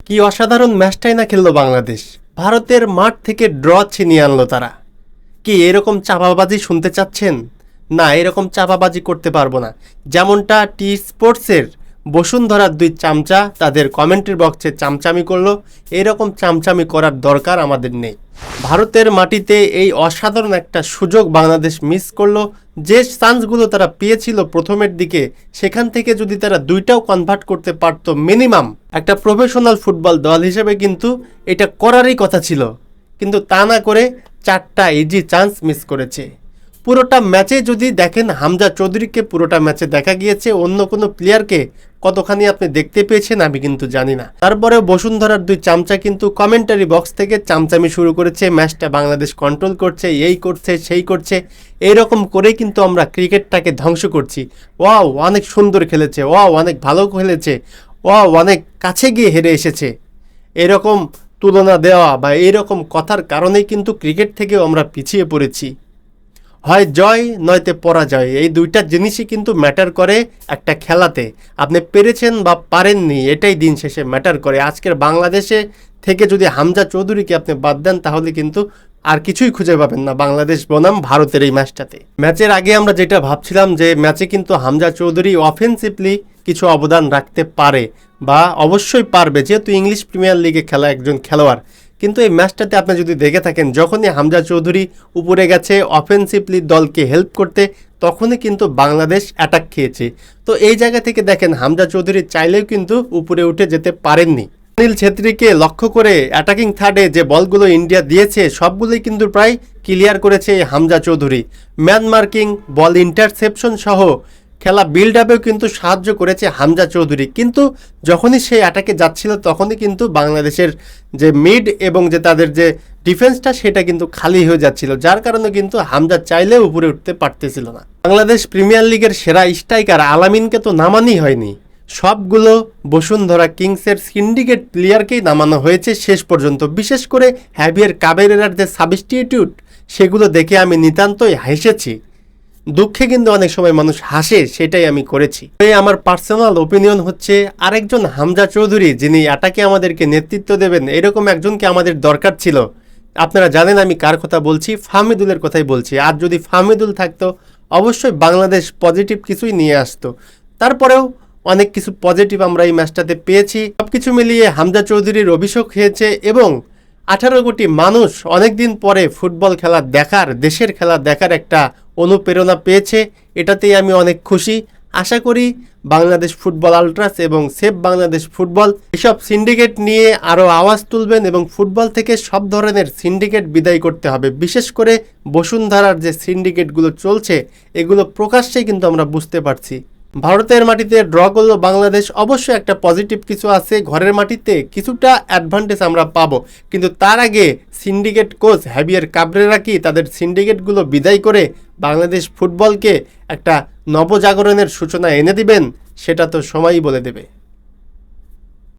কি অসাধারণ ম্যাচটাই না খেললো বাংলাদেশ। ভারতের মাঠ থেকে ড্র ছিনিয়ে আনলো তারা। কি এরকম চাপাবাজি শুনতে চাচ্ছেন? না, এরকম চাপাবাজি করতে পারবো না। যেমনটা টি স্পোর্টসের বসুন্ধরার দুই চামচা তাদের কমেন্টের বক্সে চামচামি করলো, এরকম চামচামি করার দরকার আমাদের নেই। ভারতের মাটিতে এই অসাধারণ একটা সুযোগ বাংলাদেশ মিস করলো। যে চান্সগুলো তারা পেয়েছিল প্রথমের দিকে, সেখান থেকে যদি তারা দুইটাও কনভার্ট করতে পারতো, মিনিমাম একটা প্রফেশনাল ফুটবল দল হিসেবে কিন্তু এটা করারই কথা ছিল। কিন্তু তা না করে চারটা ইজি চান্স মিস করেছে। পুরোটা ম্যাচে যদি দেখেন, হামজা চৌধুরীকে পুরোটা ম্যাচে দেখা গিয়েছে, অন্য কোনো প্লেয়ারকে কতখানি আপনি দেখতে পেয়েছেন আমি কিন্তু জানি না। তারপরে বসুন্ধরার দুই চামচা কিন্তু কমেন্টারি বক্স থেকে চামচামি শুরু করেছে, ম্যাচটা বাংলাদেশ কন্ট্রোল করছে, এই করছে সেই করছে, এইরকম করেই কিন্তু আমরা ক্রিকেটটাকে ধ্বংস করছি। ওয়াও অনেক সুন্দর খেলেছে, ওয়াও অনেক ভালো খেলেছে, ওয়াও অনেক কাছে গিয়ে হেরে এসেছে, এরকম তুলনা দেওয়া বা এইরকম কথার কারণেই কিন্তু ক্রিকেট থেকেও আমরা পিছিয়ে পড়েছি। হয় জয় নয়তো পরাজয়, এই দুইটা জিনিসই কিন্তু ম্যাটার করে একটা খেলাতে। আপনি পেরেছেন বা পারেননি, এটাই দিন শেষে ম্যাটার করে। আজকের বাংলাদেশে থেকে যদি হামজা চৌধুরীকে আপনি বাদ দেন, তাহলে কিন্তু আর কিছুই খুঁজে পাবেন না বাংলাদেশ বনাম ভারতের এই ম্যাচটাতে। ম্যাচের আগে আমরা যেটা ভাবছিলাম যে ম্যাচে কিন্তু হামজা চৌধুরী অফেন্সিভলি কিছু অবদান রাখতে পারে বা অবশ্যই পারবে, যেহেতু ইংলিশ প্রিমিয়ার লিগে খেলা একজন খেলোয়াড়। কিন্তু এই ম্যাচটাতে আপনি যদি দেখে থাকেন, যখনই হামজা চৌধুরী উপরে গেছে অফেন্সিভলি দলকে হেল্প করতে, তখনই কিন্তু বাংলাদেশ অ্যাটাক খেয়েছে। তো এই জায়গা থেকে দেখেন হামজা চৌধুরী চাইলেও কিন্তু উপরে উঠে যেতে পারেননি। অনিল ছেত্রীকে লক্ষ্য করে অ্যাটাকিং থার্ডে যে বলগুলো ইন্ডিয়া দিয়েছে সবগুলোই কিন্তু প্রায় ক্লিয়ার করেছে হামজা চৌধুরী। ম্যান মার্কিং, বল ইন্টারসেপশন সহ খেলা বিল্ড আপেও কিন্তু সাহায্য করেছে হামজা চৌধুরী। কিন্তু যখনই সে অ্যাটাকে যাচ্ছিল, তখনই কিন্তু বাংলাদেশের যে মিড এবং যে তাদের যে ডিফেন্সটা, সেটা কিন্তু খালি হয়ে যাচ্ছিল, যার কারণে কিন্তু হামজা চাইলে উপরে উঠতে পারতেছিল না। বাংলাদেশ প্রিমিয়ার লিগের সেরা স্ট্রাইকার আলামিনকে তো নামানই হয়নি, সবগুলো বসুন্ধরা কিংসের সিন্ডিকেট প্লেয়ারকেই নামানো হয়েছে শেষ পর্যন্ত। বিশেষ করে হ্যাভিয়ার কাবেরেরার যে সাবস্টিটিউট, সেগুলো দেখে আমি নিতান্তই হেসেছি। দুঃখে কিন্তু অনেক সময় মানুষ হাসে, সেটাই আমি করেছি। এই আমার পার্সোনাল ওপিনিয়ন হচ্ছে, আরেকজন হামজা চৌধুরী যিনি অ্যাটাকে আমাদেরকে নেতৃত্ব দেবেন, এরকম একজনকে আমাদের দরকার ছিল। আপনারা জানেন আমি কার কথা বলছি, ফাহমিদুলের কথাই বলছি। আর যদি ফাহমিদুল থাকতো, অবশ্যই বাংলাদেশ পজিটিভ কিছুই নিয়ে আসতো। তারপরেও অনেক কিছু পজিটিভ আমরা এই ম্যাচটাতে পেয়েছি। সব কিছু মিলিয়ে হামজা চৌধুরীর অভিষেক হয়েছে এবং 18 কোটি মানুষ অনেকদিন পরে ফুটবল খেলা দেখার, দেশের খেলা দেখার একটা অনুপ্রেরণা পেয়েছে। এটাতেই আমি অনেক খুশি। আশা করি বাংলাদেশ ফুটবল আল্ট্রাস এবং সেভ বাংলাদেশ ফুটবল এসব সিন্ডিকেট নিয়ে আরও আওয়াজ তুলবেন এবং ফুটবল থেকে সব ধরনের সিন্ডিকেট বিদায় করতে হবে। বিশেষ করে বসুন্ধরার যে সিন্ডিকেটগুলো চলছে, এগুলো প্রকাশ্যেই কিন্তু আমরা বুঝতে পারছি। ভারতের মাটিতে ড্র করলো বাংলাদেশ, অবশ্যই একটা পজিটিভ কিছু আছে, ঘরের মাটিতে কিছুটা অ্যাডভান্টেজ আমরা পাবো। কিন্তু তার আগে সিন্ডিকেট কোচ হ্যাভিয়ার কাবরেরা কি তাদের সিন্ডিকেটগুলো বিদায় করে বাংলাদেশ ফুটবলকে একটা নবজাগরণের সূচনা এনে দিবেন? সেটা তো সময়ই বলে দেবে।